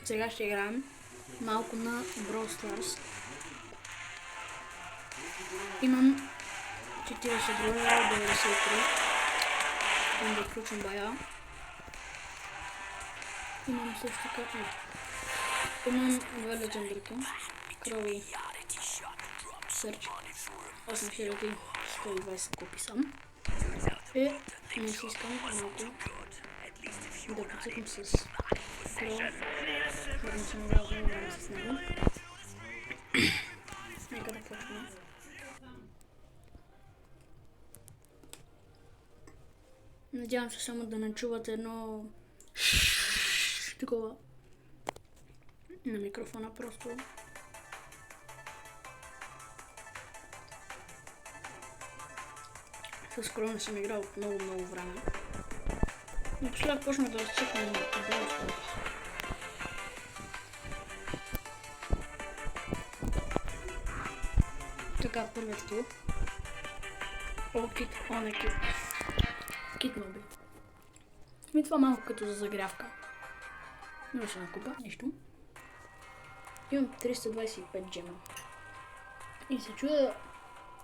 Сега ще играем малко на Brawl Stars. Имам 40 броя, 93. Искам да включим бая. Имам също така. Имам две легендарки. Крови Сърч. 8120 копи съм. И не си искам малко да подсъкам с Кров. Да съм играл много време с него. Нека да почнем. Надявам се само да не чувате едно такова на микрофона просто. С Кров не съм играл от много време. Напоследък почнах да разцъквам на Brawl Stars. Така, първият кил. О, кит, не кит. Кит моби. И това малко като за загрявка. Не ще накупа, нищо. Имам 325 джема. И се чудя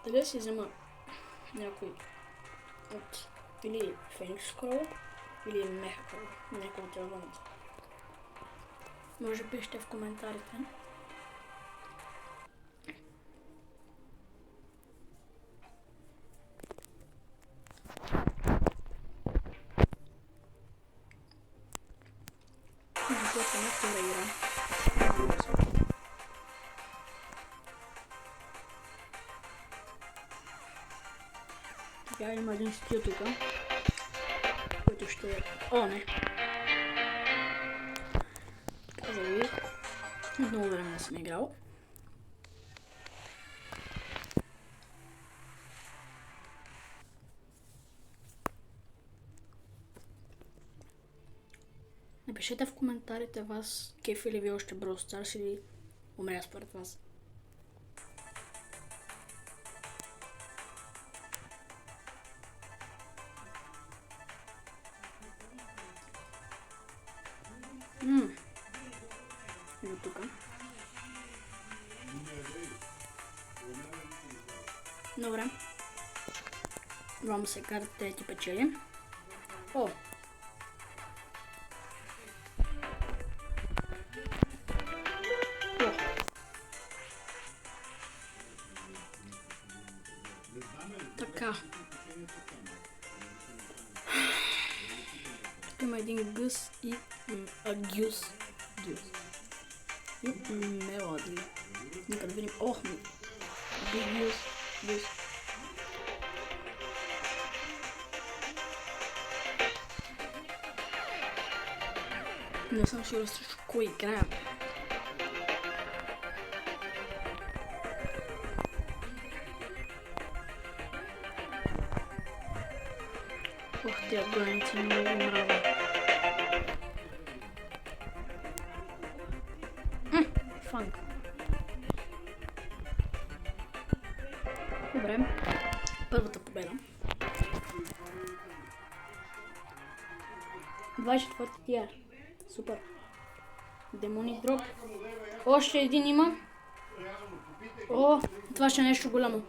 дали си взема някой от или Феникс Крол, или Меха Крол. Някой от телефоните. Може пишете в коментарите. Започваме втора игра. Така, има един стил тук, който ще... О, не! Каза ви, много време не съм играл. Напишете в коментарите вас, кефи ли ви още Brawl Stars или умря според вас. Иду тук. Добре. Вам се карате ти печели. О! Така. Има един гъс и гюс. И мелоди. Нека да видим. Ох, гюс. Не съм сигурен срещу кой играя. Ох, тя граници много мрава. Фанк. Добре. Първата победа. 24 тиар. Супер. Демоник дроп. Още един има. О, това ще е нещо голямо.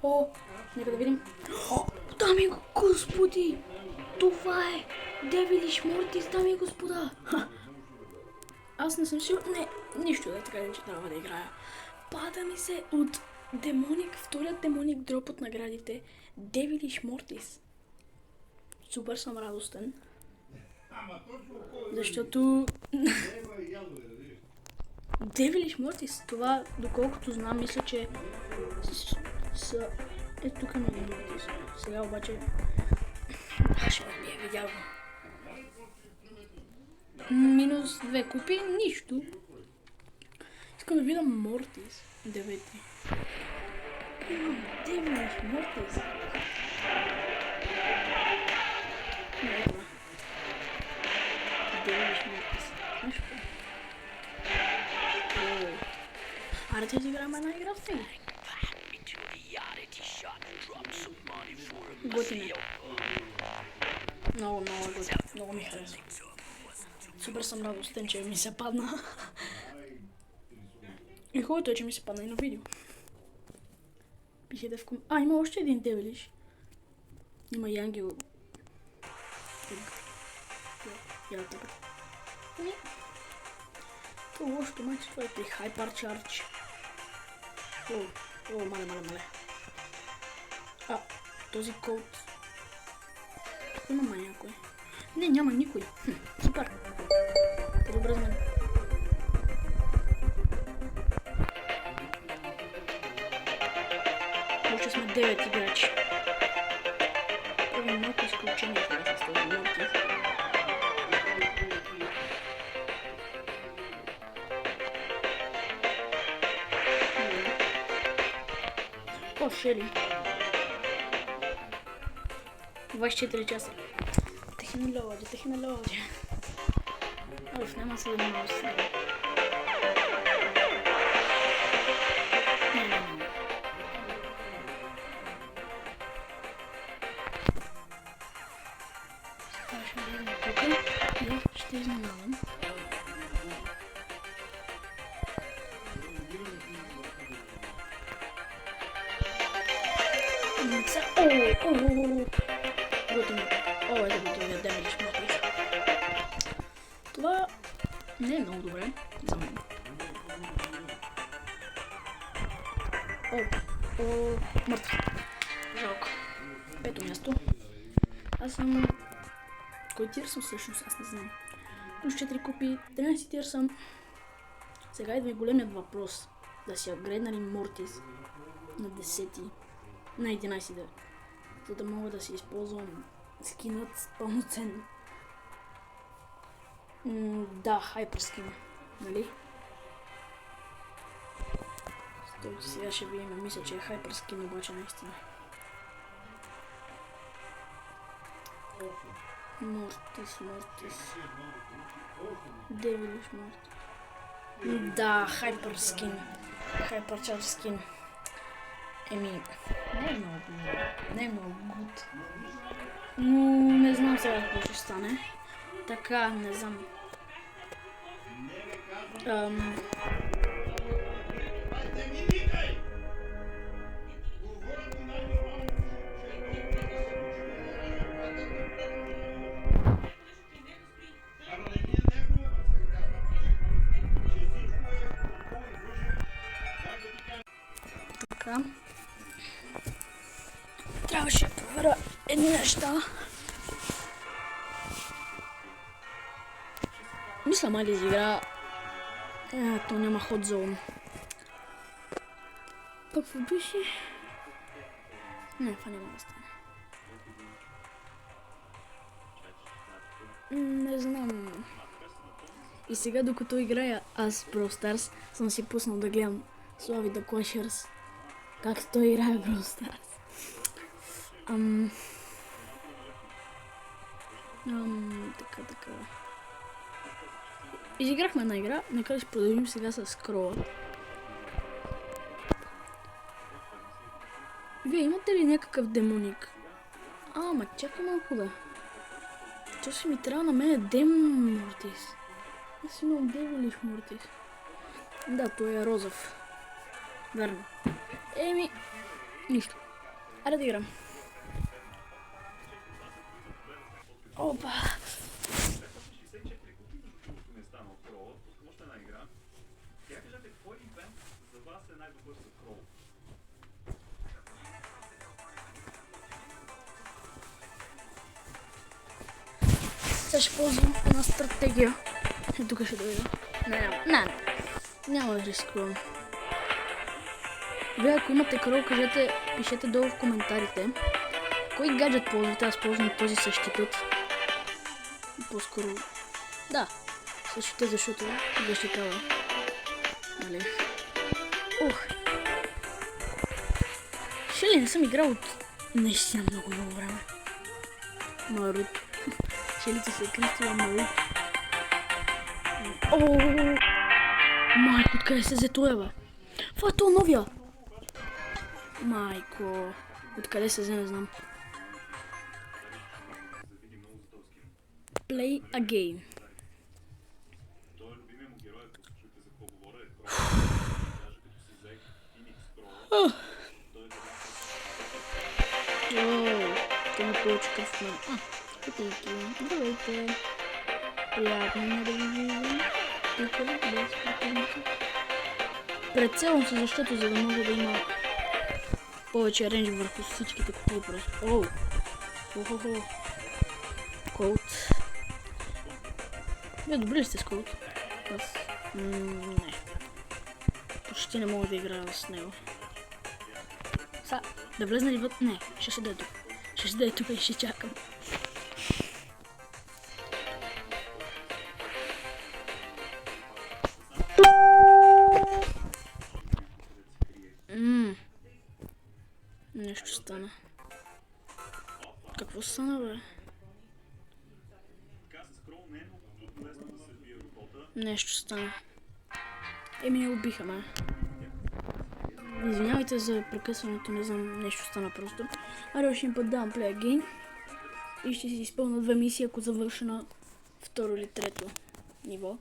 О, нека да видим. О, дами и господи! Това е Девилиш Мортис, дами и господа! Аз не съм сигурен. Не, нищо да така че трябва да играя. Пада ми се от Демоник, вторият Демоник дроп от наградите. Девилиш Мортис. Супер съм радостен. Защото... Девилиш Мортис, това доколкото знам, мисля, че са... Ето тук има един Мортис. Сега обаче... Ще ме бие, видял го. Минус 2 купи, нищо. Искам да видя Мортис. 9. Девилиш Мортис. Девилиш Мортис. Нещо. Аре да изиграем една игра в Фейк. Готина. Много готина. Много ми хареса. Супер съм радостен, че ми се падна. И хубавото е, че ми се падна и на видео. Пишете в коментарите. Има още един девелиш. Има и ангел. Я така. Не. Това лошото майче, това е при Hyper Charge. Мале. Този код. Има някой. Не, няма никой. Супер. По-добре за мен. Още сме 9 играчи. Правим малко изключение с този Морти. О, Шели. 24 часа. Технология. Оф, няма се да много си. Не. Ще изненадам. Готовия демидж Морти. Това не е много добре за мен. Мъртв. Жалко. 5-то място. Аз съм... Кой тир съм всъщност? Аз не знам. Плюс 4 купи, 13 тир съм. Сега идва и големият въпрос. Да си апгрейдна ли Мортис на 10-ти, на 11-ти, за да мога да си използвам скинът пълноценно. Да, хайперскин, нали? Сега ще видим, мисля, че е хайперскин, обаче наистина. Мортис. Девилиш Мортис. Да, хайперскин. Хайперчарж скин. Не е много гуд. Но не знам сега какво ще стане. Така, не знам. Така. Трябваше да проверя едни неща. Мисля, мали изигра. То няма ход зон. Какво беше? Не, това няма да стане. Не знам. И сега, докато играя аз Brawl Stars, съм си пуснал да гледам Слави The Clashers. Как той играе Brawl Stars. Така. Изиграхме една игра, нека да ще продължим сега с скрола. Вие имате ли някакъв демоник? Ма чакай малко да. Че си ми трябва на мен демон Мортис. Аз имам девилиш Мортис. Да, той е розов. Верно. Нищо. Аре да играм. Опа! Сега ще ползвам една стратегия. Тук ще дойда. Няма да рискувам. Вие, ако имате крол, кажете, пишете долу в коментарите. Кой гаджет ползвате? Аз ползвам този същитът. По-скоро... Да, същитът, защото защитава. Нали? Шели не съм играл от наистина много време. Наруто. Шелица се е кръстила Наруто. Майко, откъде се взе това, бе? Това е това новия! Майко, откъде се взе, не знам. Play again. Ти не получи кръстна. Кутейки. Здравейте. Приятно ми да ви виждам. Тук без противника. Прецелвам се, защото за да може да има повече рейндж върху всичките кутии просто. Оу! Хо-хо-хо. Колт. Вие добри ли сте с Колт? Аз... не. Почти не мога да играя с него. Са, да влезна ли вътре? Не, ще седя тук. Ще седя тук и ще чакам. Нещо стана. Какво стана, бе? Нещо стана. Еми, убиха ме. Извинявайте за прекъсването, не знам, нещо стана просто. Аре, още им път давам play again. И ще си изпълня 2 мисии, ако завърша на второ или трето ниво.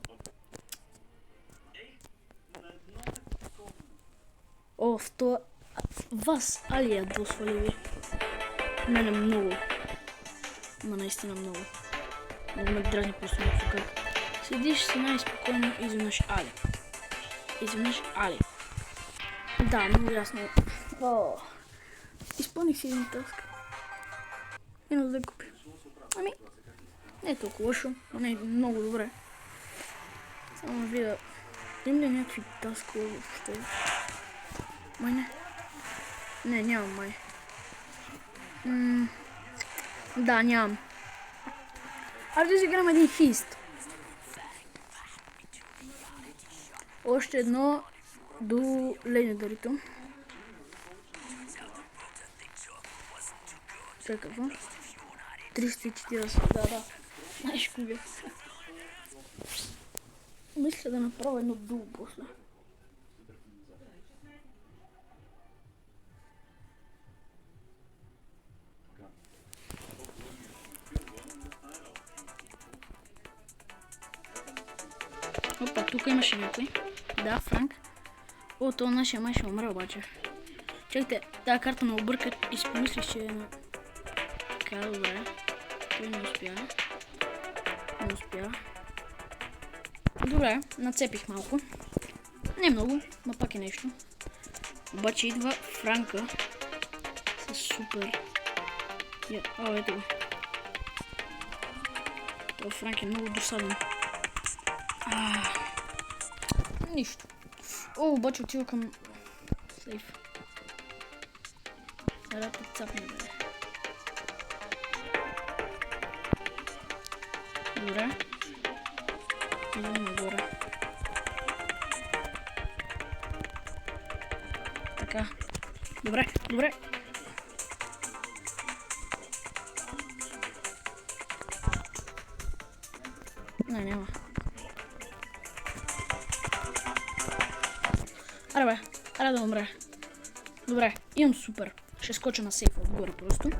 О, в това... Вас, Алия, досвали ви. Мене много. Ма наистина много. Много ме дразни просто как. Седиш си най-спокойно и изведнъж Али. Изведнъж Али. Да, много ясно. О, изпълних си един таск. Минало да купя. Ами, не е толкова лошо, но не е много добре. Само видя. Има ли някакви таскове въобще? Май не. Не, нямам май. Да, нямам. Аз да изиграм един фист. Още едно до легендарито. Сега какво? 340, да. Знаеш кога. Мисля да направя едно дуло после. Опа, тук имаше някой. Да, Франк. О, това нашия май ще умре обаче. Чакайте, тази карта ме обърка и си помислих, че е на... Така, добре. Той не успя. Не успя. Добре, нацепих малко. Не много, но пак е нещо. Обаче идва Франка. С супер. О, ето го. Това Франк е много досаден. Нищо. О, обаче отива към сейф. Сега да цапне, бе. Добре. Идем нагоре. Така. Добре, добре. Не, няма. Аре бе, аре да умре. Добре, имам супер. Ще скоча на сейфа отгоре просто.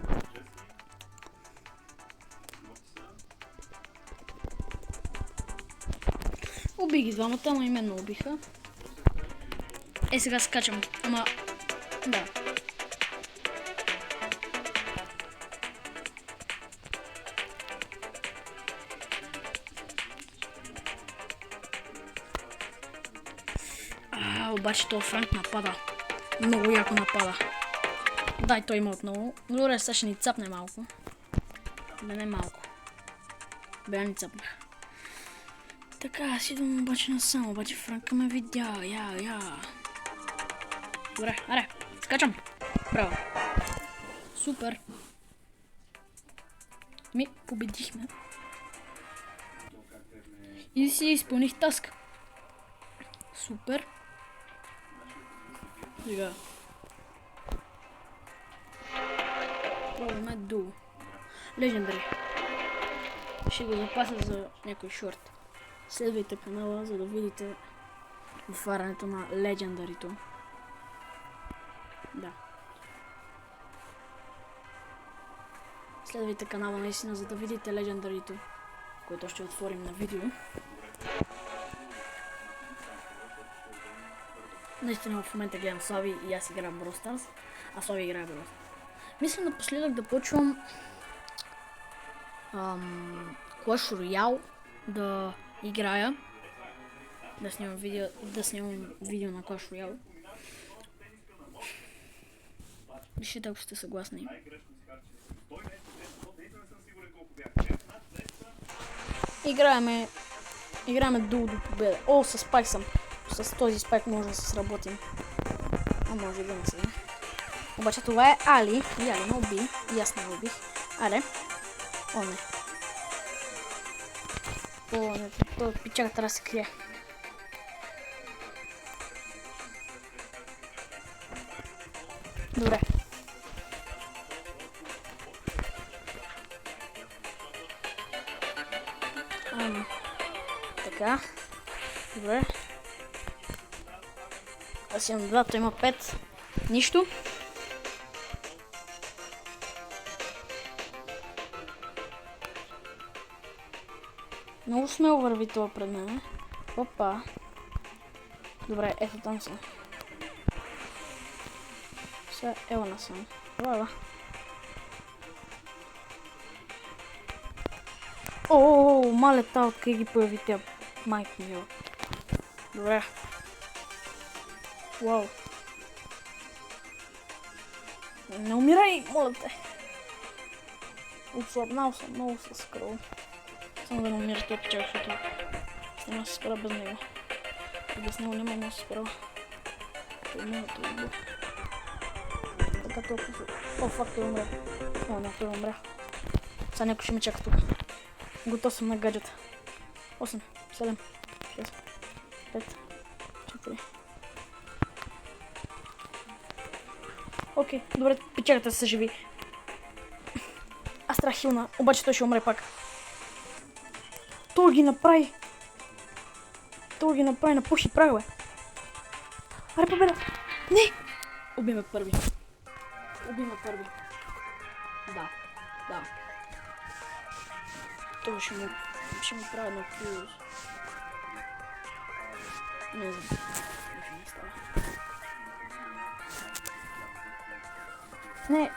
Убих ги двамата, ама и мен убиха. Е, сега скачам, ама... Да. Обаче този Франк напада. Много яко напада. Дай, той има отново. Добре, сега ще ни цапне малко. Бе, не малко. Бе, ни цапнах. Така, аз идвам обаче насам, обаче Франка ме видя. Я. Добре, аре, скачам. Браво. Супер. Ми, победихме. И си изпълних таск. Супер. Сега. Пробваме долу. Легендари. Ще го запася за някой шорт. Следвайте канала, за да видите отварянето на легендарито. Да. Следвайте канала наистина, за да видите легендарито, който ще отворим на видео. Наистина в момента гледам Слави и аз играм Brawl Stars, а Слави играе Brawl Stars. Мисля напоследък да почвам Clash Royale да играя, да снимам видео на Clash Royale. Пишете, ако сте съгласни. Играеме дуо до победа. О, с спайк съм. С този спайк може да се сработим. А може да не се. Обаче това е Али. И Али ме уби. И аз не го убих. Аре. О, не. О, не. Той пичак трябва да се крие. Добре. Така. Добре. Аз имам 2, той има 5. Нищо. Много смело върви това пред мен. Опа. Добре, ето там съм. Сега ела насам. Ела. О, мале та, откъде ги появи тя майка ми. Добре. Вау. Не умирай, моля те. Отслабнал съм много с кръв. Само да не умира този печак, защото няма да се спра без него. И без него няма да се спра. Така толкова... О, фак, той умря. О, не, той умря. Сега някой ще ме чака тук. Готов съм на гаджета. 8, 7, 6, 5, 4. Окей, добре, печагата се живи. Аз трябва хилна, обаче той ще умре пак. Той ги направи. Той ги направи на пух и прах, бе. Аре, победа! Не! Уби ме първи. Уби ме първи. Да, да. Това ще му прави едно плюс. Не знам. Нищо не става. Не.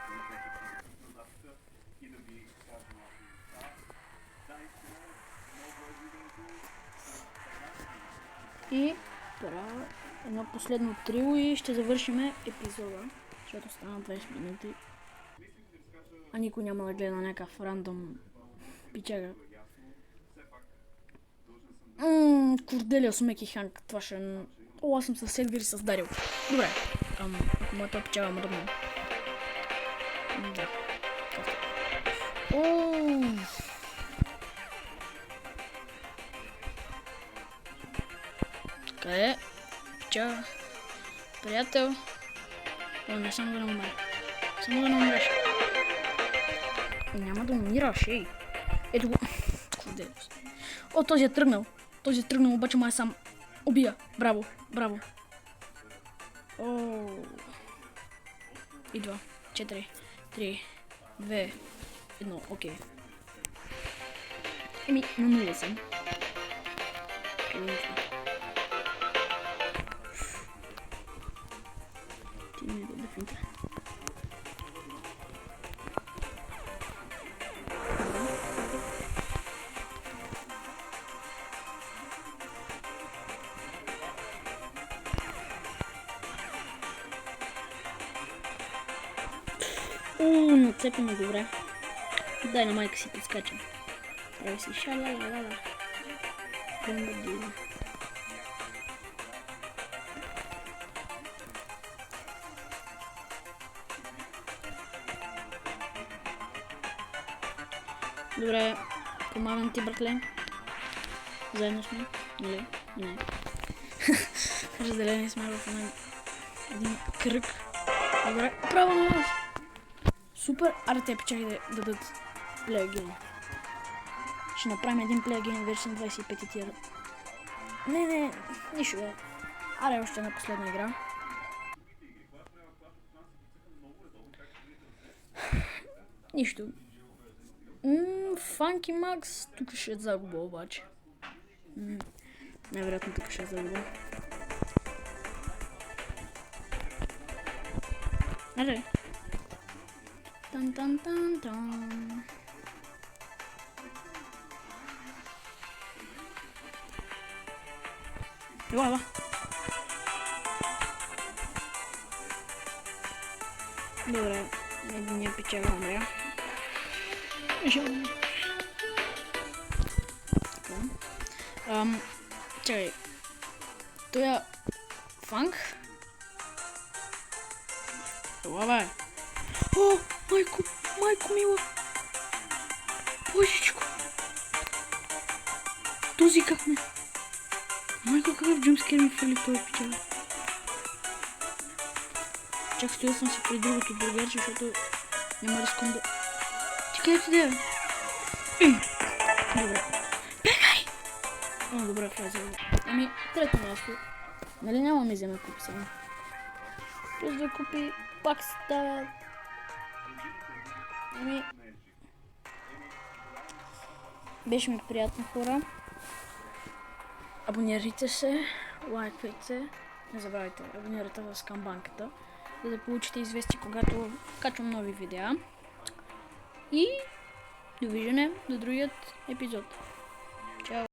И правя едно последно трио и ще завършим епизода, защото стана 20 минути. А никой няма да гледа на някакъв рандом пичага. Корделия с Меки Ханк, това ще е... О, аз съм със Едгар и с Дарил. Добре, ако моята пичага мръдна. Да. Къде? Пичага. Приятел. О, не, само да не умреш. Само да не умреш. Няма да умираш, ей. Ето го. Корделия. О, този е тръгнал. Този е тръгнал, обаче май сам убия. Браво, браво. О. Идва. 4, 3, 2, 1. Окей. Еми, на нула съм. Ти не го да финта. Нацепим добре. Дай на майка си подскачам. Прави си ша-ла-ла-ла-ла. Бомба-бомба. Добре, помагам ти, братле. Заедно сме. Нали? Не. Разделени сме в един кръг. Добре, право на нас. Супер, аре те печаки да дадат плея-гейм. Ще направим един плея-гейм вече на 25 тира. Не, нищо бе. Аре още една последна игра. Нищо. към Funky Max. Тук ще загуба обаче. Най-вероятно тук ще загуба. Аре. Тан-тан-тан-тан. Ела. Добре, единия печага умря. Чакай. Той е фанк? Ела, бе. О, майко мила. Божичко. Този как ме. Майко, какъв джумскер ми фали той печага. Чак стоя съм си при другото бургерче, защото няма риском да... Ти къде ти да? Добре. Бегай! О, добре, влезе. Ами, трето място. Нали няма ми вземе купи сега? Плюс да купи, пак става... Ами... Беше ми приятно, хора. Абонирайте се, лайквайте. Не забравяйте, абонирайте в скамбанката, за да получите известие, когато качвам нови видеа. И довиждане до другият епизод.